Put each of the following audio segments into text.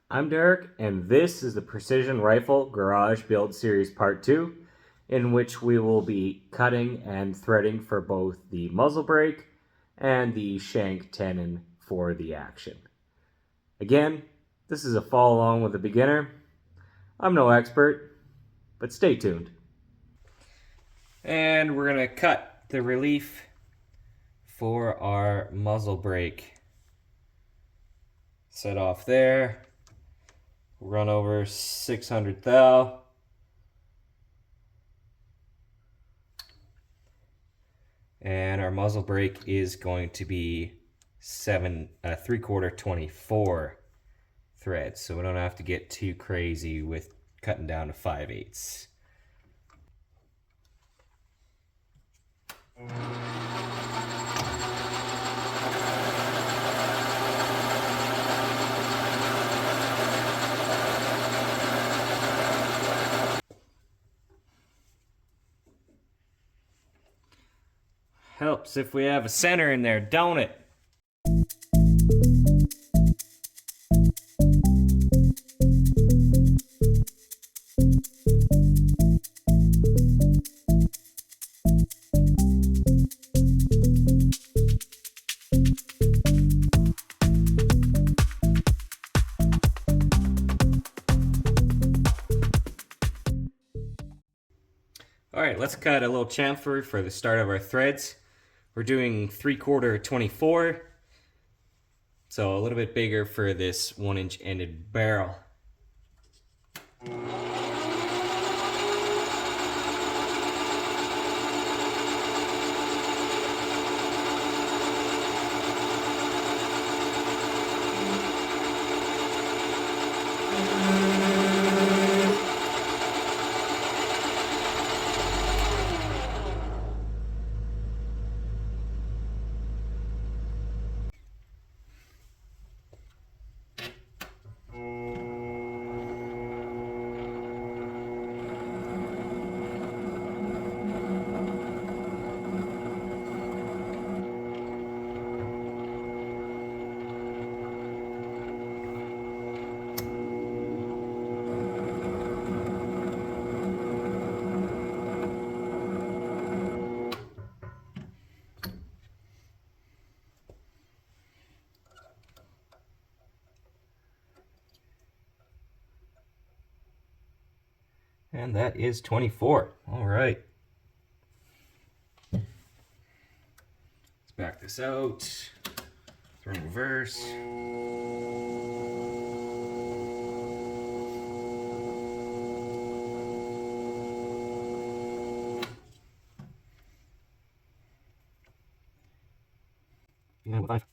I'm Derek, and this is the Precision Rifle Garage Build Series Part 2, in which we will be cutting and threading for both the muzzle brake and the Shank tenon for the action. Again, this is a follow along with a beginner. I'm no expert, but stay tuned. And we're going to cut the relief for our muzzle brake. Set off there. Run over 600 thou. And our muzzle brake is going to be 3/4 24 threads, so we don't have to get too crazy with cutting down to 5/8. Helps if we have a center in there, don't it? All right, let's cut a little chamfer for the start of our threads. We're doing 3/4 24, so a little bit bigger for this 1-inch ended barrel. And that is 24. All right. Let's back this out. Throw in reverse. And 5.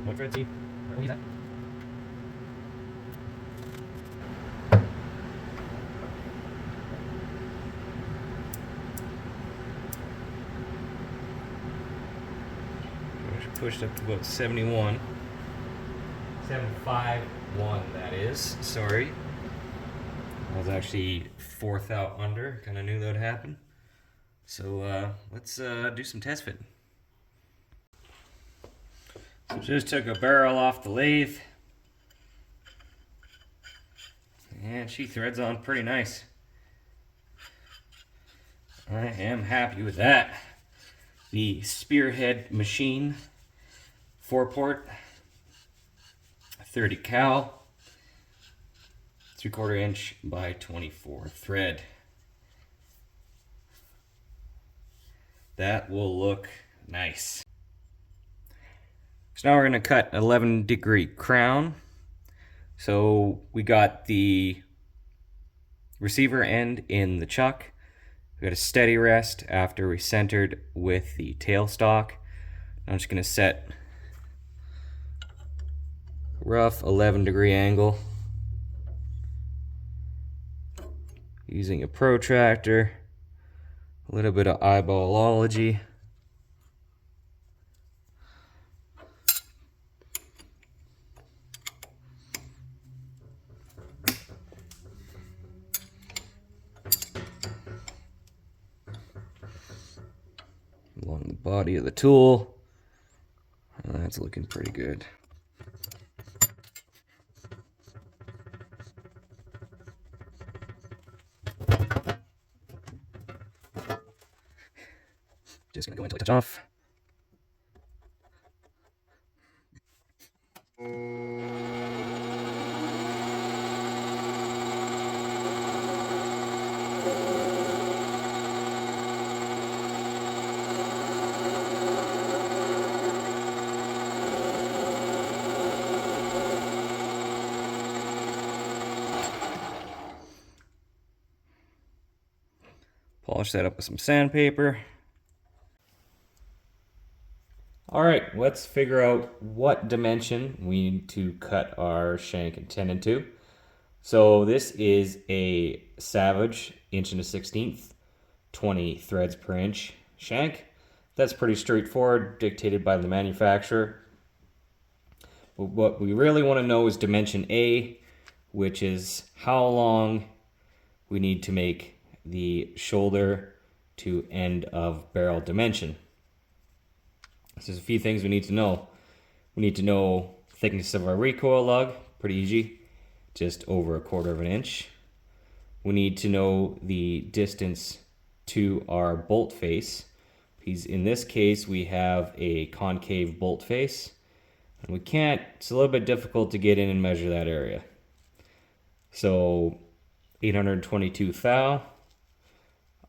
What thread see? Where is that? Pushed up to about 71. 751, that is. Sorry. I was actually 4th out under. Kind of knew that would happen. So let's do some test fitting. So just took a barrel off the lathe. And she threads on pretty nice. I am happy with that. The Spearhead machine 4-port 30 cal 3/4 inch by 24 thread. That will look nice. So now we're going to cut 11-degree crown. So we got the receiver end in the chuck. We got a steady rest after we centered with the tailstock. I'm just going to set a rough 11-degree angle using a protractor, a little bit of eyeballology. Along the body of the tool. That's looking pretty good. Just gonna go until I touch off. Polish that up with some sandpaper. Alright, let's figure out what dimension we need to cut our shank and tenon to. So this is a Savage 1/16", 20 threads per inch shank. That's pretty straightforward, dictated by the manufacturer. But what we really want to know is dimension A, which is how long we need to make the shoulder to end of barrel dimension. So there's a few things we need to know. We need to know thickness of our recoil lug, pretty easy, just over 1/4 of an inch. We need to know the distance to our bolt face, because in this case we have a concave bolt face, and we can't, it's a little bit difficult to get in and measure that area. So 822 thou.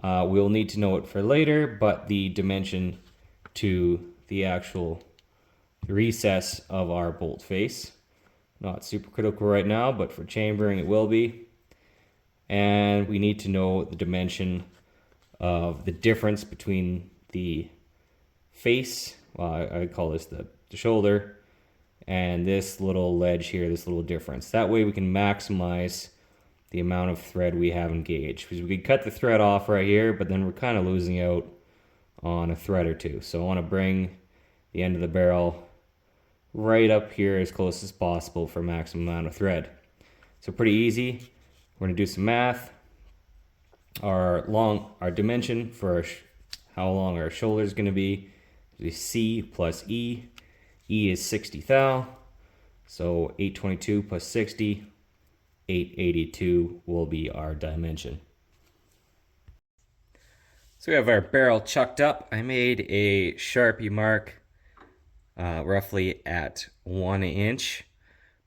We'll need to know it for later, but the dimension to the actual recess of our bolt face, not super critical right now, but for chambering it will be. And we need to know the dimension of the difference between the face, well, I call this the shoulder, and this little ledge here, this little difference. That way we can maximize the amount of thread we have engaged. Because we could cut the thread off right here, but then we're kind of losing out on a thread or two. So I want to bring the end of the barrel right up here as close as possible for maximum amount of thread. So pretty easy. We're going to do some math. Our dimension for how long our shoulder is going to be is C plus E. E is 60 thou. So 822 plus 60. 882 will be our dimension. So we have our barrel chucked up. I made a Sharpie mark roughly at 1 inch.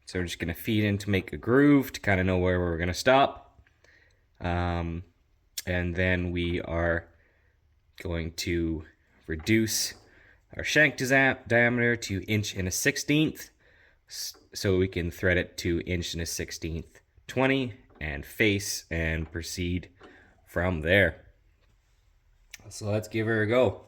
So we're just going to feed in to make a groove to kind of know where we're going to stop. And then we are going to reduce our shank diameter to 1.1/16", so we can thread it to 1.1/16", 20, and face and proceed from there. So let's give her a go.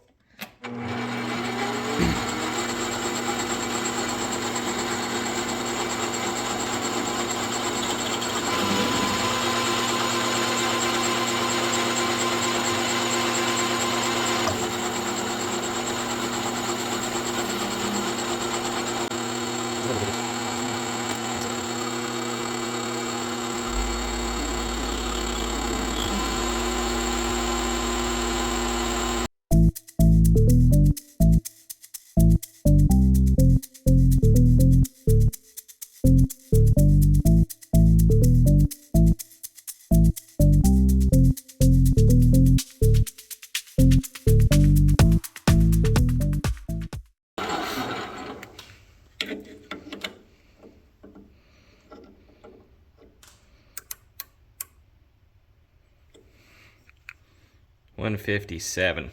$157.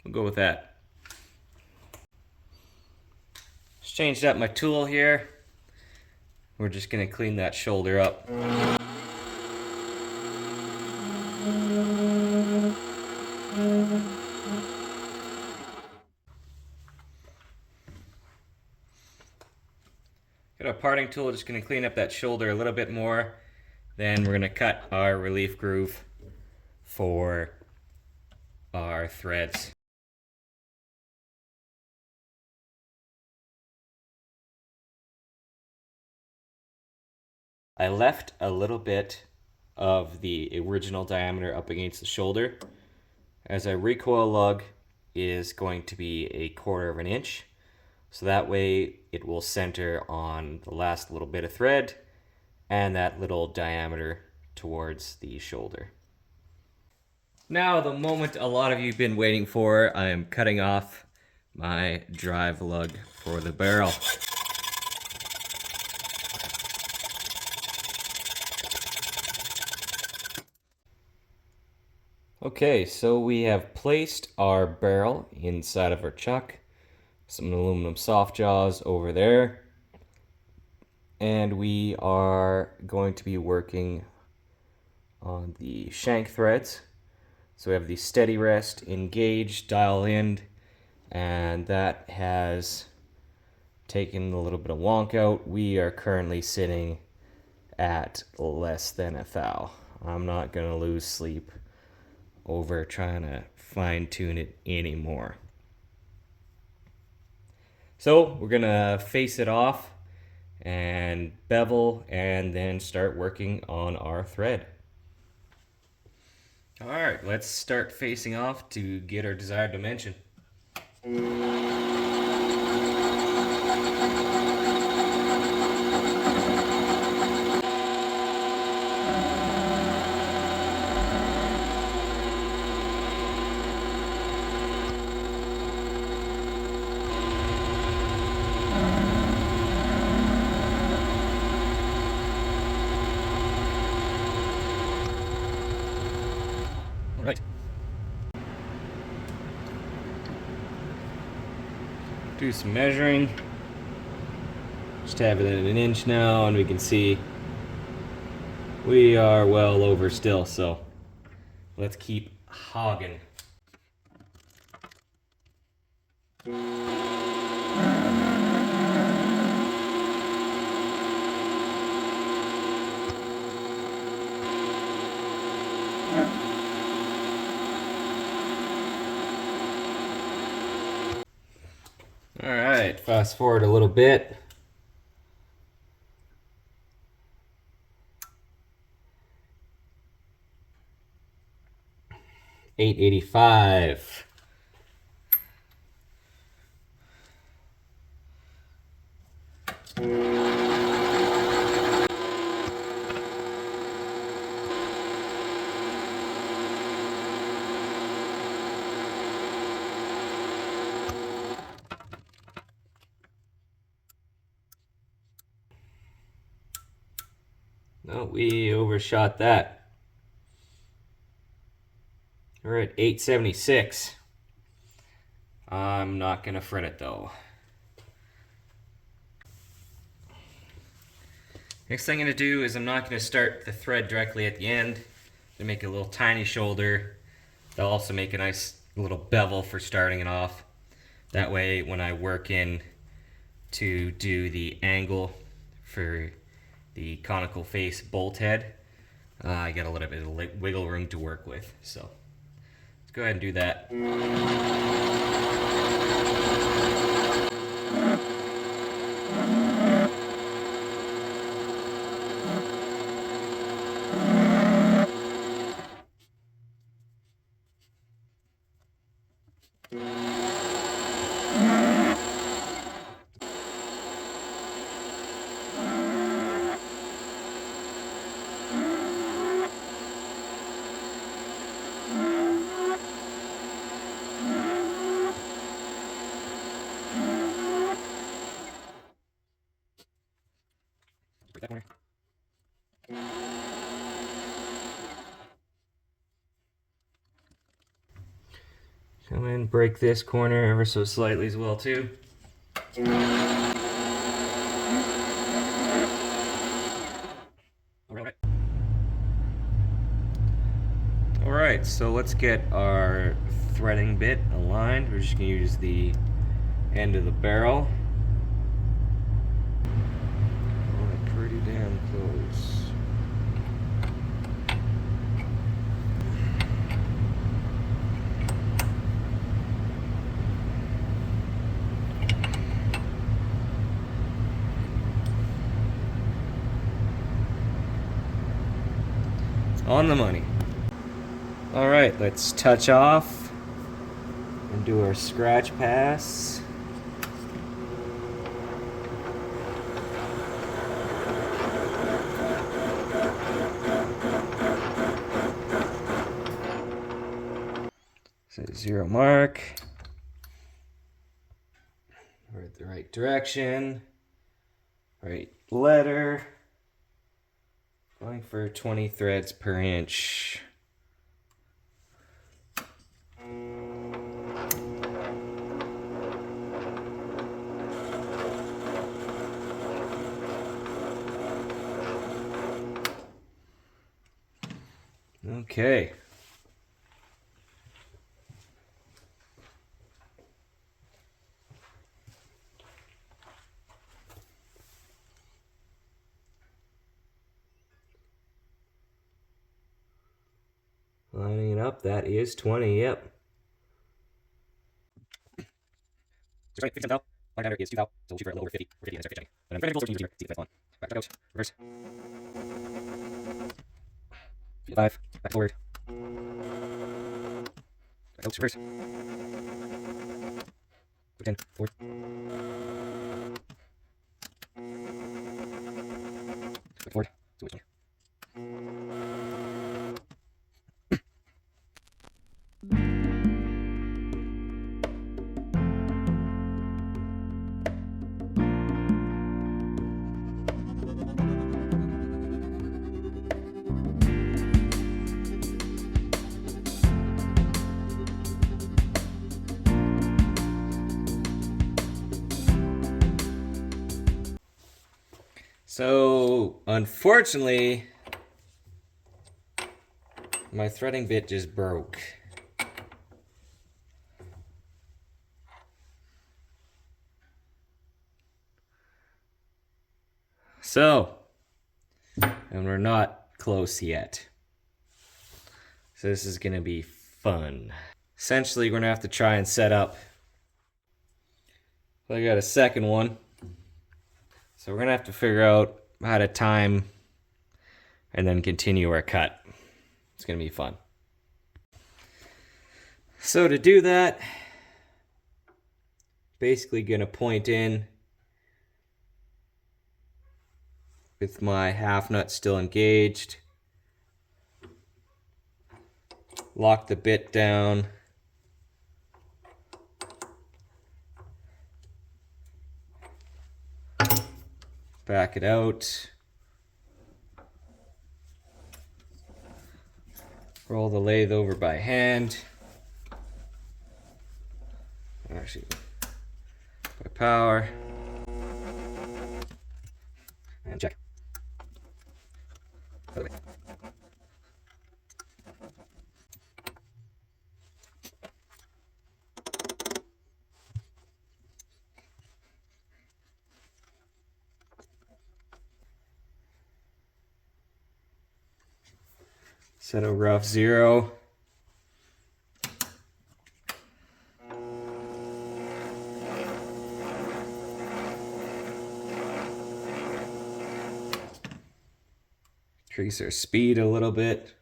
We'll go with that. changed up my tool here. We're just going to clean that shoulder up. Got a parting tool, just going to clean up that shoulder a little bit more. Then we're going to cut our relief groove for our threads. I left a little bit of the original diameter up against the shoulder, as a recoil lug is going to be 1/4 of an inch. So that way it will center on the last little bit of thread and that little diameter towards the shoulder. Now the moment a lot of you have been waiting for, I am cutting off my drive lug for the barrel. Okay, so we have placed our barrel inside of our chuck. Some aluminum soft jaws over there. And we are going to be working on the shank threads. So we have the steady rest, engaged, dial in, and that has taken a little bit of wonk out. We are currently sitting at less than a thou. I'm not going to lose sleep over trying to fine tune it anymore. So we're going to face it off and bevel and then start working on our thread. All right, let's start facing off to get our desired dimension. Right. Do some measuring. Just have it at 1 inch now, and we can see we are well over still, so let's keep hogging. All right, fast forward a little bit. $8.85. No, we overshot that. We're at 876. I'm not gonna fret it though. Next thing I'm gonna do is I'm not gonna start the thread directly at the end. I'm gonna make a little tiny shoulder. That'll also make a nice little bevel for starting it off. That way when I work in to do the angle for the conical face bolt head, I got a little bit of wiggle room to work with. So let's go ahead and do that. Break that corner. Come in, break this corner ever so slightly as well too. Alright, so let's get our threading bit aligned. We're just going to use the end of the barrel. Oh, pretty damn close. On the money. Alright, let's touch off and do our scratch pass. So 0 mark. We're at the right direction. Right letter. Going for 20 threads per inch. Okay. Lining it up, that is 20, yep. So 50 cents out. Line counter is 2,000, so we'll shoot for a little over 50. Or 50 and then start checking. And then 30 see if that's on. Back out, reverse. 5, back forward. Back out, reverse. 10, forward. Back forward, so 20. So, unfortunately, my threading bit just broke. So, and we're not close yet. So this is gonna be fun. Essentially, we're gonna have to try and set up. I got a second one. So we're gonna have to figure out how to time and then continue our cut. It's gonna be fun. So to do that, basically gonna point in with my half nut still engaged. Lock the bit down. Back it out. Roll the lathe over by hand. Actually, by power. And check. Other way. Set a rough 0. Increase our speed a little bit.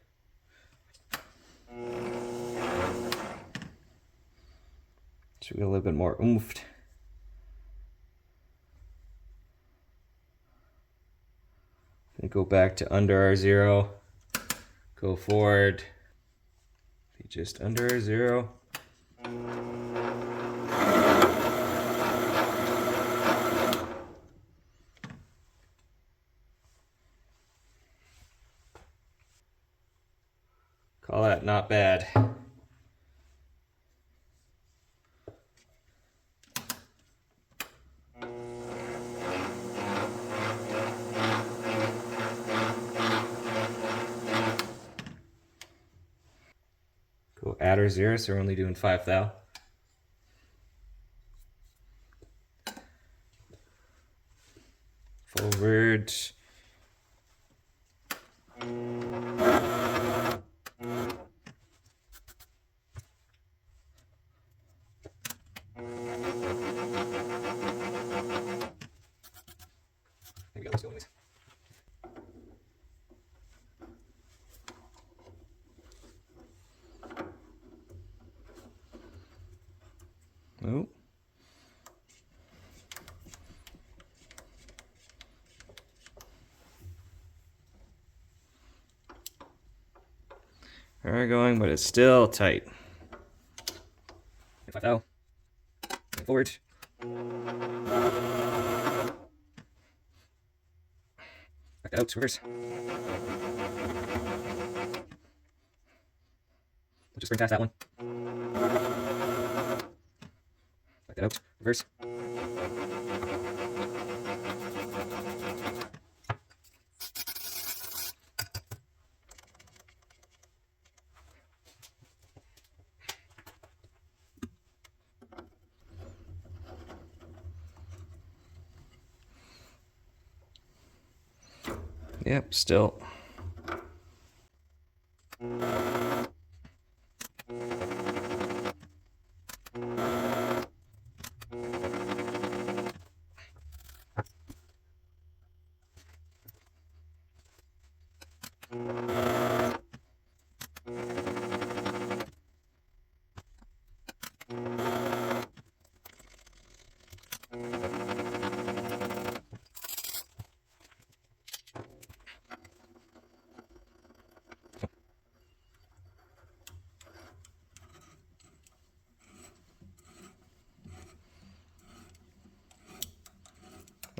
So we get a little bit more oomph. And go back to under our 0. Go forward. Be just under our 0. Call that not bad. battery 0, so we're only doing 5 thou. Forward. Maybe I'll just go anyways. Oh. We're going, but it's still tight. 5 thou. Forward. Back that out, reverse. We'll just bring past that one. Back that out, reverse. Yep, still.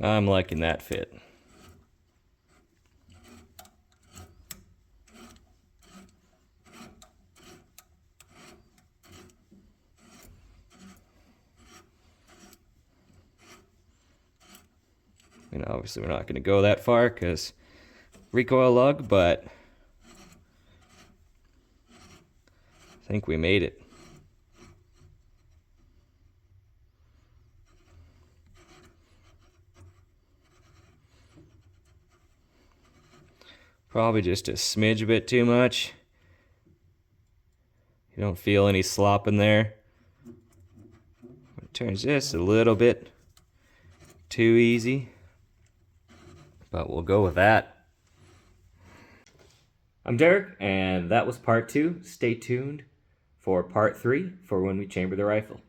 I'm liking that fit. You know, obviously we're not going to go that far because recoil lug, but I think we made it. Probably just a smidge a bit too much. You don't feel any slop in there. It turns just a little bit too easy, but we'll go with that. I'm Derek, and that was part 2. Stay tuned for part 3 for when we chamber the rifle.